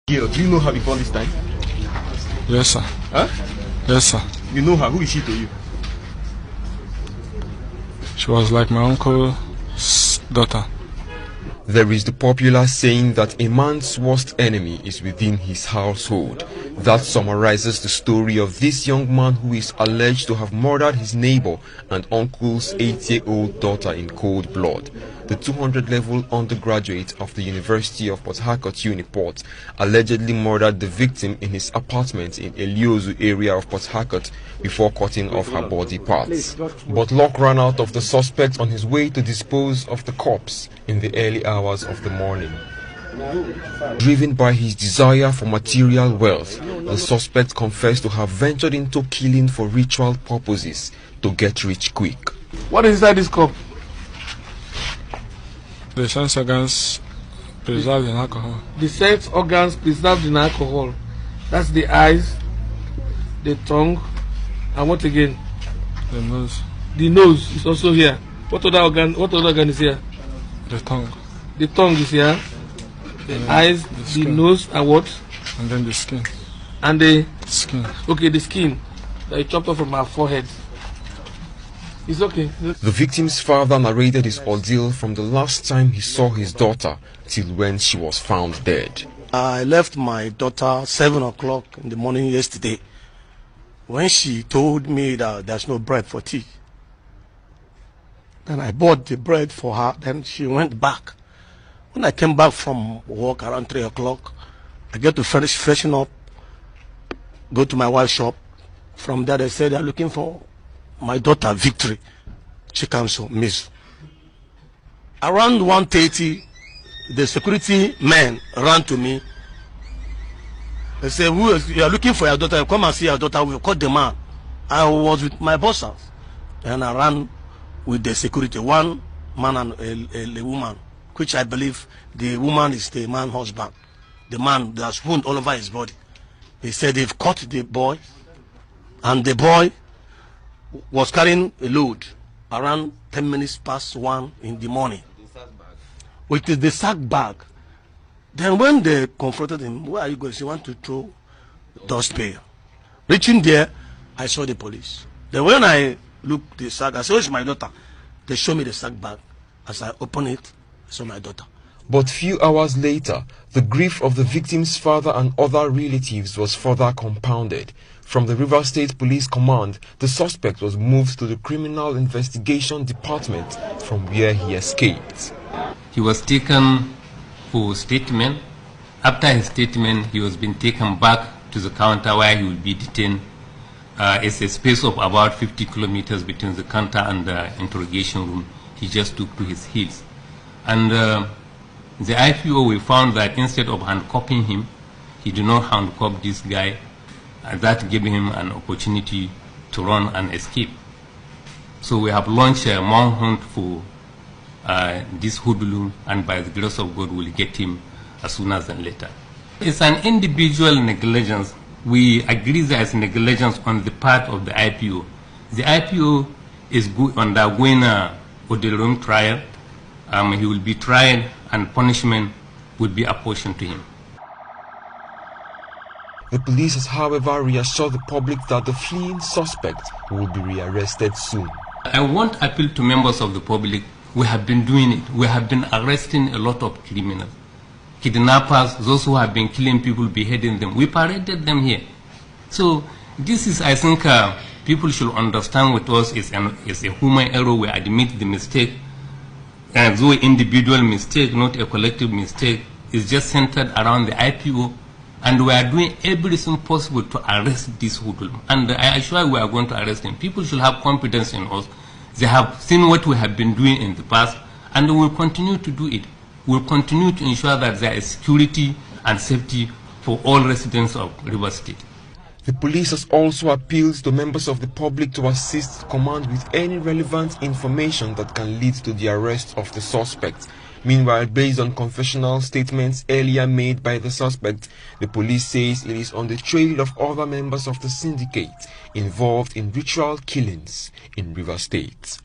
Girl, do you know her before this time? Yes, sir. Huh? Yes, sir. You know her. Who is she to you? She was like my uncle's daughter. There is the popular saying that a man's worst enemy is within his household. That summarizes the story of this young man who is alleged to have murdered his neighbor and uncle's 8-year-old daughter in cold blood. The 200-level undergraduate of the University of Port Harcourt Uniport allegedly murdered the victim in his apartment in Eliozu area of Port Harcourt before cutting off her body parts. But luck ran out of the suspect on his way to dispose of the corpse in the early hours of the morning. Driven by his desire for material wealth, the suspect confessed to have ventured into killing for ritual purposes to get rich quick. What is inside this cup? The sense organs preserved in alcohol. The sense organs preserved in alcohol. That's the eyes, the tongue, and what again? The nose. The nose is also here. What other organ is here? The tongue. The tongue is here. The eyes, the nose, and what? And then the skin. And the skin. Okay, the skin that you chopped off from our forehead. It's okay. The victim's father narrated his ordeal from the last time he saw his daughter till when she was found dead. I left my daughter 7 o'clock in the morning yesterday when she told me that there's no bread for tea. Then I bought the bread for her, then she went back. When I came back from work around 3 o'clock, I get to freshen up, go to my wife's shop. From there they said they're looking for my daughter Victory. She comes to Miss. Around 1:30, the security men ran to me. They said, you are looking for your daughter, come and see your daughter, we'll call the man. I was with my bosses, and I ran with the security, one man and a woman, which I believe the woman is the man's husband. The man, there's wound all over his body. They said they've caught the boy, and the boy was carrying a load around 10 minutes past 1 in the morning with the sack bag. Then when they confronted him, where are you going? He want to throw dust pail. Reaching there, I saw the police. Then when I looked the sack, I said, "Where's my daughter?" They showed me the sack bag. As I opened it, I saw my daughter. But few hours later, the grief of the victim's father and other relatives was further compounded. From the River State Police Command, the suspect was moved to the Criminal Investigation Department from where he escaped. He was taken for statement. After his statement, he was being taken back to the counter where he will be detained. It's a space of about 50 kilometers between the counter and the interrogation room. He just took to his heels. And the IPO, we found that instead of handcuffing him, he did not handcuff this guy. That gave him an opportunity to run and escape. So we have launched a manhunt for this hoodlum, and by the grace of God, we'll get him as soon as and later. It's an individual negligence. We agree there is negligence on the part of the IPO. The IPO is undergoing a ordeal trial. He will be tried, and punishment will be apportioned to him. The police has, however, reassured the public that the fleeing suspect will be rearrested soon. I want to appeal to members of the public. We have been doing it. We have been arresting a lot of criminals, kidnappers, those who have been killing people, beheading them. We paraded them here. So this is, I think, people should understand with us is a human error. We admit the mistake. And though individual mistake, not a collective mistake, is just centered around the IPO. And we are doing everything possible to arrest this hoodlum. And I assure you we are going to arrest him. People should have confidence in us. They have seen what we have been doing in the past, and we will continue to do it. We will continue to ensure that there is security and safety for all residents of River State. The police has also appealed to members of the public to assist the command with any relevant information that can lead to the arrest of the suspect. Meanwhile, based on confessional statements earlier made by the suspect, the police says it is on the trail of other members of the syndicate involved in ritual killings in River State.